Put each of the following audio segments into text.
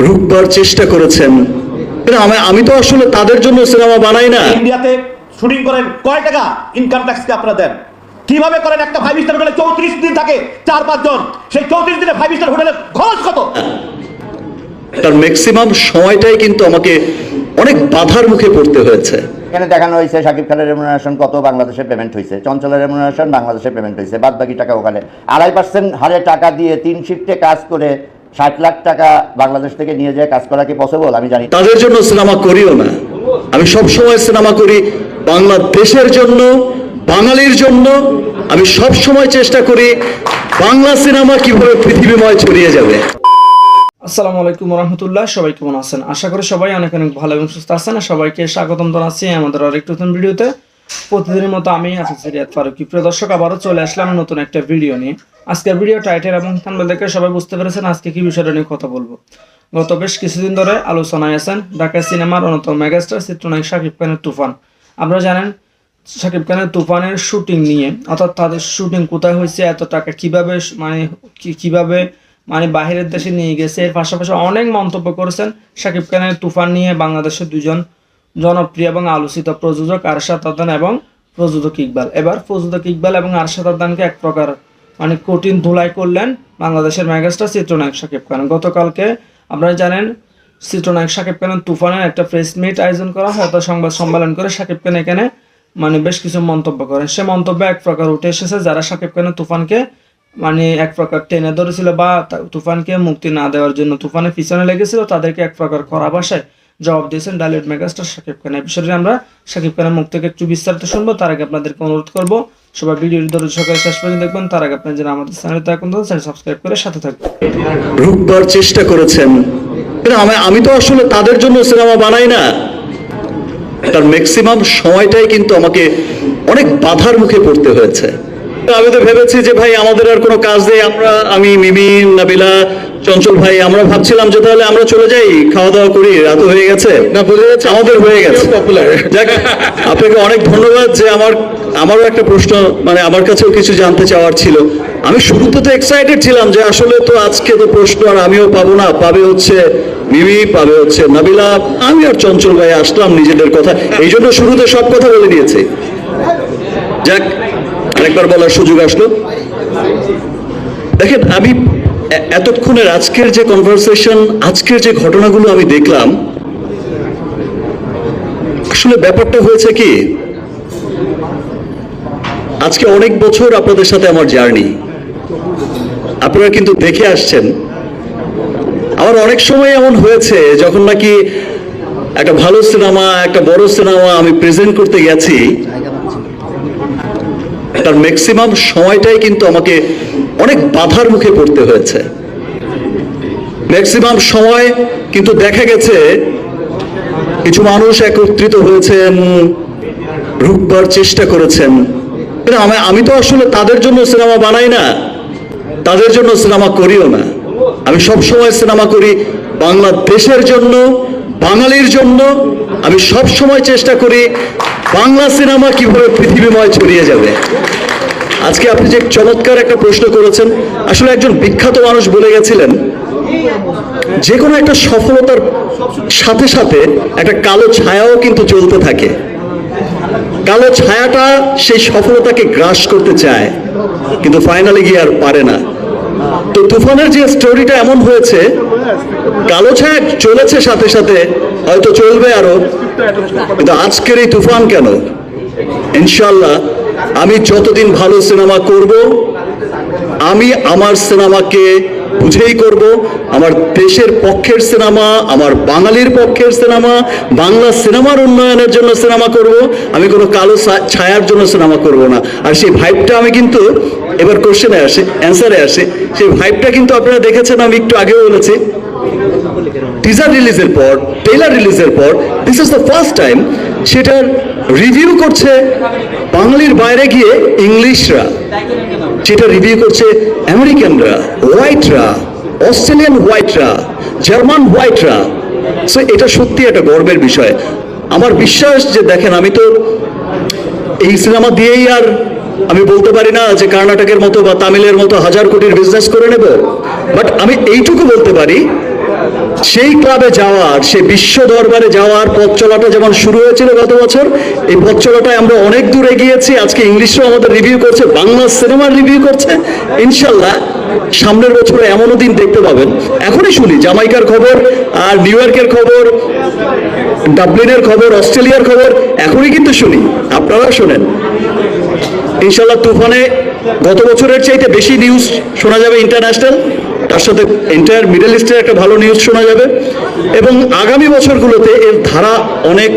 রূপবার চেষ্টা করেছেন। আমি তো আসলে তাদের জন্য সিনেমা বানাই না। ইন্ডিয়াতে শুটিং করেন, কয় টাকা ইনকাম ট্যাক্স কি আপনারা দেন? কিভাবে করেন? একটা 5 স্টার হোটেলে 34 দিন থাকে 4-5 জন, সেই 34 দিনে 5 স্টার হোটেলের খরচ কত? তার ম্যাক্সিমাম সময়টাই কিন্তু আমাকে অনেক বাধার মুখে পড়তে হয়েছে। এখানে দেখানো হয়েছে শাকিব খানের রেমুনারেশন কত বাংলাদেশে পেমেন্ট হয়েছে, চঞ্চলের রেমুনারেশন বাংলাদেশে পেমেন্ট হয়েছে, বাদ বাকি টাকা ওখানে 2.5% হারে টাকা দিয়ে 3 শিফটে কাজ করে 60 লাখ টাকা বাংলাদেশ থেকে নিয়ে যায় কাজ করা কি পসিবল? আমি জানি তাদের জন্য সিনেমা করিও না। আমি সব সময় সিনেমা করি বাংলাদেশের জন্য, বাঙালির জন্য। আমি সব সময় চেষ্টা করি বাংলা সিনেমা কিভাবে পৃথিবীময় ছড়িয়ে যাবে। আসসালামু আলাইকুম রহমতুল্লাহ, সবাই কেমন আছেন? আশা করি সবাই অনেক অনেক ভালো এবং সুস্থ আছেন। সবাইকে স্বাগতম জানাচ্ছি আমাদের আরেকটি নতুন ভিডিওতে। প্রতিদিনের মতো আমি আছি রিয়াদ ফারুকী। প্রিয় দর্শক, আবারও চলে আসলাম নতুন একটা ভিডিও নিয়ে। আজকের ভিডিও টাইটেল এবং থাম্বনেল দেখে সবাই বুঝতে পেরেছেন আজকে কি বিষয়টা নিয়ে কথা বলবো। গত বেশ কিছুদিন ধরে আলোচনায় আছেন ঢাকা সিনেমার অন্যতম মেগাস্টার চিত্রনায়ক শাকিব খানের তুফান। আপনারা জানেন শাকিব খানের তুফানের শুটিং নিয়ে, অর্থাৎ তাদের শুটিং কোথায় হয়েছে, এত টাকা কিভাবে কিভাবে বাহিরের দেশে নিয়ে গেছে। এর পাশাপাশি অনেক মন্তব্য করেছেন শাকিব খানের তুফান নিয়ে বাংলাদেশের দুজন জনপ্রিয় এবং আলোচিত প্রযোজক আরশাদ আদনান এবং প্রযোজক ইকবাল। এবার প্রযোজক ইকবাল এবং আরশাদ আদনানকে এক প্রকার কঠিন ধুলাই করলেন বাংলাদেশের মেগাস্টার চিত্রনায়ক শাকিব খান। গতকালকে আপনারা জানেন চিত্রনায়ক শাকিব খানের তুফানের একটা প্রেস মিট আয়োজন করা হয়, সংবাদ সম্মেলন করে শাকিব খান এখানে বেশ কিছু মন্তব্য করেন। সে মন্তব্যে এক প্রকার উঠে এসেছে যারা শাকিব খানের তুফানকে এক প্রকার টেনে ধরেছিল বা তুফানকে মুক্তি না দেওয়ার জন্য তুফানের পিছনে লেগেছিল, তাদেরকে এক প্রকার কড়া ভাষায় জবাব দিয়েছেন ডালিউড মেগাস্টার শাকিব খান। এই বিষয়টি আমরা শাকিব খানের মুখ থেকে একটু বিস্তারিত শুনবো। তার আগে আপনাদেরকে অনুরোধ করবো সবাই ভিডিওটি ধৈর্য সহকারে শেষ পর্যন্ত দেখবেন। তার আগে আপনার যারা আমাদের চ্যানেলে থাকুন চ্যানেল সাবস্ক্রাইব করে সাথে থাকবেন। রূপবার চেষ্টা করেছেন। আমি তো আসলে তাদের জন্য সিনেমা বানাই না। তার ম্যাক্সিমাম সময়টাই কিন্তু আমাকে অনেক বাধার মুখে পড়তে হয়েছে। আমি তো ভেবেছি যে ভাই আমাদের আর কোনো কাজ নেই, আমি মিমি, নাবিলা, চঞ্চল ভাই আমরা ভাবছিলাম যে তাহলে আমরা চলে যাই, খাওয়া দাওয়া করি, রাত হয়ে গেছে না, বোঝা যাচ্ছে আমাদের হয়ে গেছে পপুলার। যাক, আপনাকে অনেক ধন্যবাদ যে আমারও একটা প্রশ্ন আমার কাছেও কিছু জানতে চাওয়ার ছিল। আমি শুরুতে তো এক্সাইটেড ছিলাম যে আসলে তো আজকে তো প্রশ্ন আর আমিও পাবো না, পাবে হচ্ছে মিমি, পাবে হচ্ছে নাবিলা, আমি আর চঞ্চল ভাই আসলাম নিজেদের কথা, এই জন্য শুরুতে সব কথা বলে দিয়েছি। যাক, আরেকবার বলার সুযোগ আসলো। দেখেন, আমি এতক্ষণের আজকের যে কনভারসেশন, আজকের যে ঘটনাগুলো আমি দেখলাম, আসলে ব্যাপারটা হয়েছে কি, আজকে অনেক বছর আপনাদের সাথে আমার জার্নি, আপনারা কিন্তু দেখে আসছেন। আমার অনেক সময় এমন হয়েছে যখন নাকি একটা ভালো সিনেমা, একটা বড় সিনেমা আমি প্রেজেন্ট করতে গেছি, তার ম্যাক্সিমাম সময়টাই কিন্তু আমাকে অনেক বাধার মুখে পড়তে হয়েছে। ম্যাক্সিমাম সময় কিন্তু দেখা গেছে কিছু মানুষ একত্রিত হয়েছেন, রূপবার চেষ্টা করেছেন। আমি তো আসলে তাদের জন্য সিনেমা বানাই না, তাদের জন্য সিনেমা করিও না। আমি সব সময় সিনেমা করি বাংলাদেশের জন্য, বাঙালির জন্য। আমি সব সময় চেষ্টা করি বাংলা সিনেমা কিভাবে পৃথিবীময় ছড়িয়ে যাবে। আজকে আপনি যে চমৎকার একটা প্রশ্ন করেছেন, আসলে একজন বিখ্যাত মানুষ বলে গেছিলেন যে কোনো একটা সফলতার সাথে সাথে একটা কালো ছায়াও কিন্তু চলতে থাকে। কালো ছায়াটা সেই সফলতাকে গ্রাস করতে চায়, কিন্তু ফাইনালি গিয়ে আর পারে না। তো তুফানের যে স্টোরিটা এমন হয়েছে, কালো ছায়া চলেছে সাথে সাথে, হয়তো চলবে আরো, কিন্তু আজকের এই তুফান কেন, ইনশাল্লাহ আমি যতদিন ভালো সিনেমা করব, আমি আমার সিনেমাকে বুঝেই করব, আমার দেশের পক্ষের সিনেমা, আমার বাঙালির পক্ষের সিনেমা, বাংলা সিনেমার উন্নয়নের জন্য সিনেমা করব। আমি কোনো কালো ছায়ার জন্য সিনেমা করব না। আর সেই ভাইবটা আমি কিন্তু এবার কোশ্চেনে আসে, অ্যান্সারে আসে, সেই ভাইবটা কিন্তু আপনারা দেখেছেন, আমি একটু আগেও বলেছি, টিজার রিলিজের পর, ট্রেলার রিলিজের পর, this is the first time সেটার রিভিউ করছে বাঙালির বাইরে গিয়ে ইংলিশরা, সেটা রিভিউ করছে আমেরিকানরা, হোয়াইটরা, অস্ট্রেলিয়ান হোয়াইটরা, জার্মান হোয়াইটরা। সো এটা সত্যি একটা গর্বের বিষয়। আমার বিশ্বাস যে দেখেন, আমি তো এই সিনেমা দিয়েই আর আমি বলতে পারি না যে কর্ণাটকের মতো বা তামিলের মতো 1000 কোটির বিজনেস করে নেব, বাট আমি এইটুকু বলতে পারি সেই ক্লাবে যাওয়ার, সেই বিশ্ব দরবারে যাওয়ার পথ চলাটা যেমন শুরু হয়েছিল গত বছর, এই পথ চলাটায় আমরা অনেক দূর এগিয়েছি। আজকে ইংলিশও আমাদের রিভিউ করছে, বাংলা সিনেমার রিভিউ করছে। ইনশাল্লাহ সামনের বছরে এমনও দিন দেখতে পাবেন। এখনই শুনি জামাইকার খবর, আর নিউ ইয়র্কের খবর, ডাবলিনের খবর, অস্ট্রেলিয়ার খবর এখনই কিন্তু শুনি, আপনারা শোনেন। ইনশাল্লাহ তুফানে গত বছরের চাইতে বেশি নিউজ শোনা যাবে ইন্টারন্যাশনাল, তার সাথে এন্টায়ার মিডল ইস্টের একটা ভালো নিউজ শোনা যাবে, এবং আগামী বছরগুলোতে এর ধারা অনেক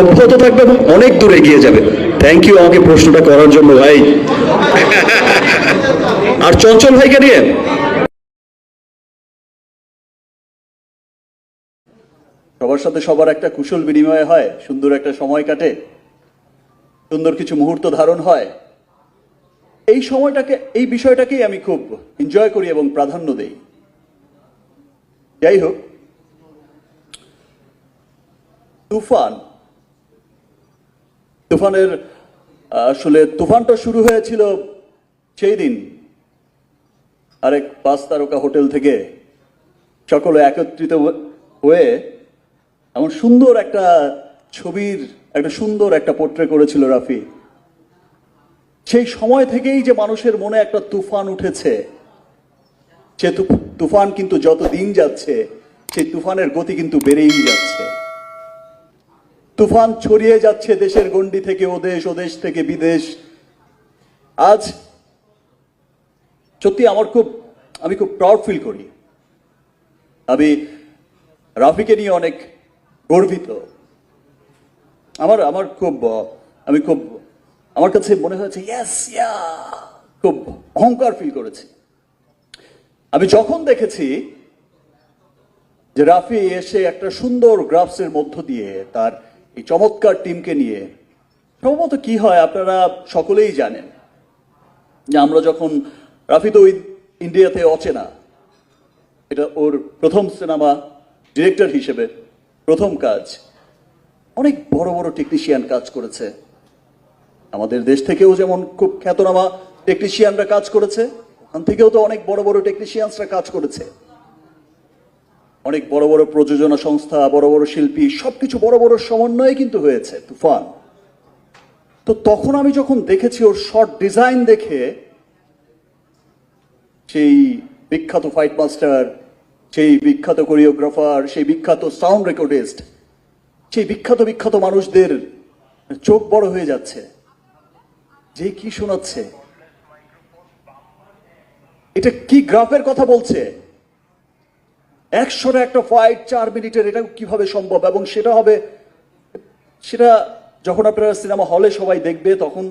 অব্যাহত থাকবে এবং অনেক দূর এগিয়ে যাবে। থ্যাংক ইউ আমাকে প্রশ্নটা করার জন্য ভাই। আর চঞ্চল ভাইকে নিয়ে সবার সাথে সবার একটা কুশল বিনিময় হয়, সুন্দর একটা সময় কাটে, সুন্দর কিছু মুহূর্ত ধারণ হয়। এই সময়টাকে, এই বিষয়টাকেই আমি খুব এনজয় করি এবং প্রাধান্য দেই। যাই হোক, তুফানের আসলে তুফানটা শুরু হয়েছিল সেই দিন আরেক 5 তারকা হোটেল থেকে সকলে একত্রিত হয়ে এমন সুন্দর একটা ছবির একটা সুন্দর একটা পোর্ট্রে করেছিল রাফি। সেই সময় থেকেই যে মানুষের মনে একটা তুফান উঠেছে, সে তুফান কিন্তু যত দিন যাচ্ছে সেই তুফানের গতি কিন্তু বেড়েই যাচ্ছে। তুফান ছড়িয়ে যাচ্ছে দেশের গণ্ডি থেকে ওদেশ, ওদেশ থেকে বিদেশ। আজ সত্যি আমি খুব প্রাউড ফিল করি। আমি রাফিকে নিয়ে অনেক গর্বিত। আমার কাছে মনে হয়েছে খুব অহংকার ফিল করেছি আমি যখন দেখেছি যে রাফি এসে একটা সুন্দর গ্রাফসের মধ্য দিয়ে তার এই চমৎকার টিমকে নিয়ে, সম্ভবত কি হয় আপনারা সকলেই জানেন যে আমরা যখন, রাফি তো ইন্ডিয়াতে অচেনা, এটা ওর প্রথম সিনেমা, ডিরেক্টর হিসেবে প্রথম কাজ। অনেক বড় বড় টেকনিশিয়ান কাজ করেছে, আমাদের দেশ থেকেও যেমন খুব খ্যাতনামা টেকনিশিয়ানরা কাজ করেছে, ওখান থেকেও তো অনেক বড় বড় টেকনিশিয়ানসরা কাজ করেছে। অনেক বড় বড় প্রযোজনা সংস্থা, বড় বড় শিল্পী, সবকিছু বড় বড় সমন্বয়ে কিন্তু হয়েছে তুফান। তো তখন আমি যখন দেখেছি ওর শর্ট ডিজাইন দেখে, সেই বিখ্যাত ফাইট মাস্টার, সেই বিখ্যাত কোরিওগ্রাফার, সেই বিখ্যাত সাউন্ড রেকর্ডিস্ট, সেই বিখ্যাত বিখ্যাত মানুষদের চোখ বড় হয়ে যাচ্ছে যে কি শোনাচ্ছে, এটা কি গ্রাফের কথা বলছে, 100 একটা ফাইট 4 মিনিটের, এটা কিভাবে সম্ভব? এবং সেটা যখন আপনারা সিনেমা হলে সবাই দেখবে তখন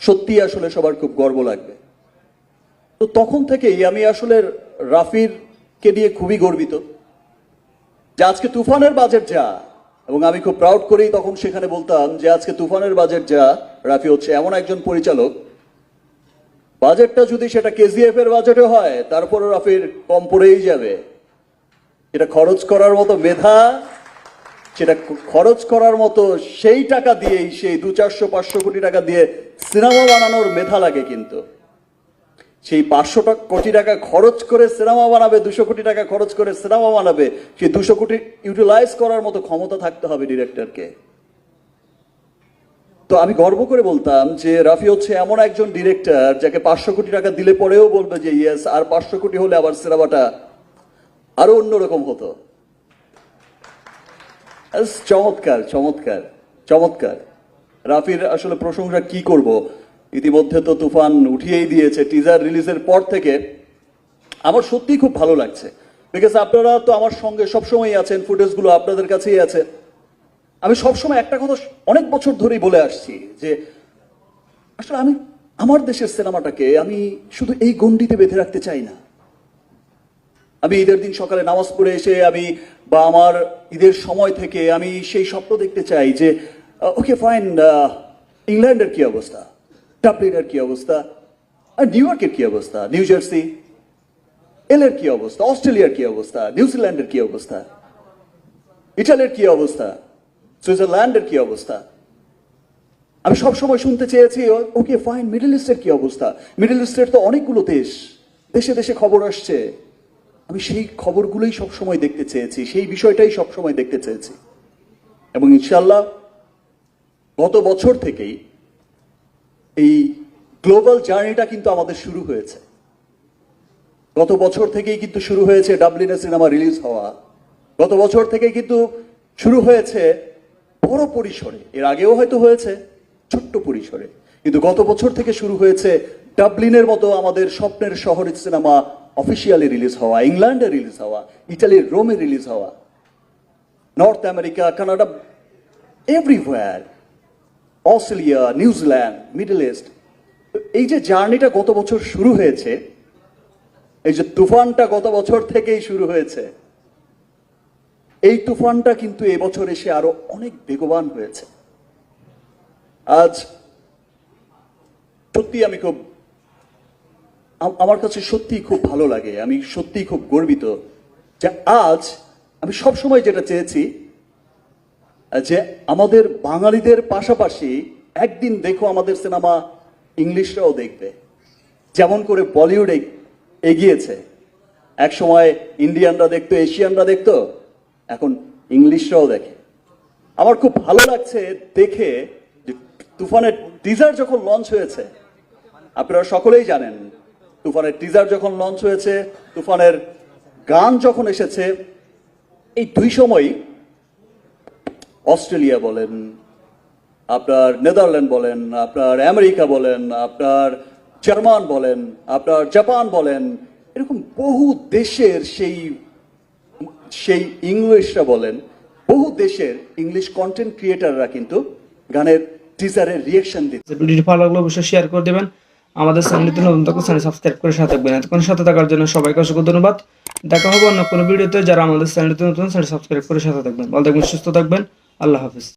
সত্যি আসলে সবার খুব গর্ব লাগবে। তো তখন থেকেই আমি আসলে রাফির কে নিয়ে খুবই গর্বিত যে আজকে তুফানের বাজেট যা, এবং আমি খুব প্রাউড করেই তখন সেখানে বলতাম যে আজকে তুফানের বাজেট যা, রাফি হচ্ছে এমন একজন পরিচালক, বাজেটটা যদি সেটা কেজিএফ এর বাজেটে হয় তারপরে রাফির কম পড়েই যাবে। এটা খরচ করার মতো মেধা, সেটা খরচ করার মতো সেই টাকা দিয়েই, সেই 200-400 কোটি টাকা দিয়ে সিনেমা বানানোর মেধা লাগে। কিন্তু সেই 500 কোটি টাকা খরচ করে সিনেমা বানাবে, 200 কোটি টাকা খরচ করে সিনেমা বানাবে, সেই 200 কোটি ইউটিলাইজ করার মতো ক্ষমতা থাকতে হবে ডিরেক্টরকে। তো আমি গর্ব করে বলতাম যে রাফি হচ্ছে এমন একজন ডিরেক্টর যাকে 500 কোটি টাকা দিলে পরেও বলবে যে ইয়েস, আর 500 কোটি হলে আবার সিনেমাটা আরো অন্যরকম হতো। চমৎকার চমৎকার চমৎকার। রাফির আসলে প্রশংসা কি করব, ইতিমধ্যে তো তুফান উঠিয়েই দিয়েছে। টিজার রিলিজের পর থেকে আমার সত্যিই খুব ভালো লাগছে, বিকজ আপনারা তো আমার সঙ্গে সবসময় আছেন, ফুটেজগুলো আপনাদের কাছেই আছে। আমি সবসময় একটা কথা অনেক বছর ধরেই বলে আসছি যে আসলে আমি আমার দেশের সিনেমাটাকে আমি শুধু এই গণ্ডিতে বেঁধে রাখতে চাই না। আমি ঈদের দিন সকালে নামাজ পড়ে এসে আমি বা আমার ঈদের সময় থেকে আমি সেই স্বপ্ন দেখতে চাই যে ওকে ফাইন, ইংল্যান্ডের কি অবস্থা, ডাবলিনের কি অবস্থা, আর নিউ ইয়র্কের কি অবস্থা, নিউ জার্সি, এলের কি অবস্থা, অস্ট্রেলিয়ার কি অবস্থা, নিউজিল্যান্ডের কি অবস্থা, ইটালির কি অবস্থা, সুইজারল্যান্ডের কি অবস্থা। আমি সবসময় শুনতে চেয়েছি ওকে ফাইন, মিডল ইস্টের কি অবস্থা। মিডল ইস্টের তো অনেকগুলো দেশ, দেশে দেশে খবর আসছে, আমি সেই খবরগুলোই সবসময় দেখতে চেয়েছি, সেই বিষয়টাই সবসময় দেখতে চেয়েছি। এবং ইনশাল্লাহ গত বছর থেকেই এই গ্লোবাল জার্নিটা কিন্তু আমাদের শুরু হয়েছে। গত বছর থেকেই কিন্তু শুরু হয়েছে ডাবলিনে সিনেমা রিলিজ হওয়া। গত বছর থেকেই কিন্তু শুরু হয়েছে বড় পরিসরে, এর আগেও হয়তো হয়েছে ছোট্ট পরিসরে, কিন্তু গত বছর থেকে শুরু হয়েছে ডাবলিনের মতো আমাদের স্বপ্নের শহরের সিনেমা অফিসিয়ালি রিলিজ হওয়া, ইংল্যান্ডে রিলিজ হওয়া, ইটালির রোমে রিলিজ হওয়া, north America, Canada, everywhere, Australia, New Zealand, middle east. এই যে জার্নিটা গত বছর শুরু হয়েছে, এই যে তুফানটা গত বছর থেকেই শুরু হয়েছে, এই তুফানটা কিন্তু এবছর এসে আরো অনেক বেগবান হয়েছে। আজ সত্যি আমি খুব, আমার কাছে সত্যি খুব ভালো লাগে, আমি সত্যি খুব গর্বিত যে আজ আমি সবসময় যেটা চেয়েছি যে আমাদের বাঙালিদের পাশাপাশি একদিন দেখো আমাদের সিনেমা ইংলিশরাও দেখবে, যেমন করে বলিউড এগিয়েছে। এক সময় ইন্ডিয়ানরা দেখতো, এশিয়ানরা দেখতো, এখন ইংলিশরাও দেখে। আমার খুব ভালো লাগছে দেখে যে তুফানের টিজার যখন লঞ্চ হয়েছে, আপনারা সকলেই জানেন তুফানের টিজার যখন লঞ্চ হয়েছে, তুফানের গান যখন এসেছে, এই দুই সময়ই অস্ট্রেলিয়া বলেন, আপনার নেদারল্যান্ড বলেন, আপনার আমেরিকা বলেন, আপনার জার্মান বলেন, আপনার জাপান বলেন, এরকম বহু দেশের সেই ইংলিশরা বলেন, বহু দেশের ইংলিশ কন্টেন্ট ক্রিয়েটাররা কিন্তু গানের টিজারের রিয়েকশন দিচ্ছে। ভিডিওটি ভালো লাগলে অবশ্যই শেয়ার করে দেবেন। আমাদের চ্যানেলটি নতুন থাকলে চ্যানেল সাবস্ক্রাইব করে সাথে থাকবেন। এতক্ষণ সাথে থাকার জন্য সবাইকে অসংখ্য ধন্যবাদ। দেখা হবে অন্য কোনো ভিডিওতে। যারা আমাদের চ্যানেলটি নতুন চ্যানেল সাবস্ক্রাইব করে সাথে থাকবেন। ভালো থাকবেন, সুস্থ থাকবেন। আল্লাহ হাফিজ।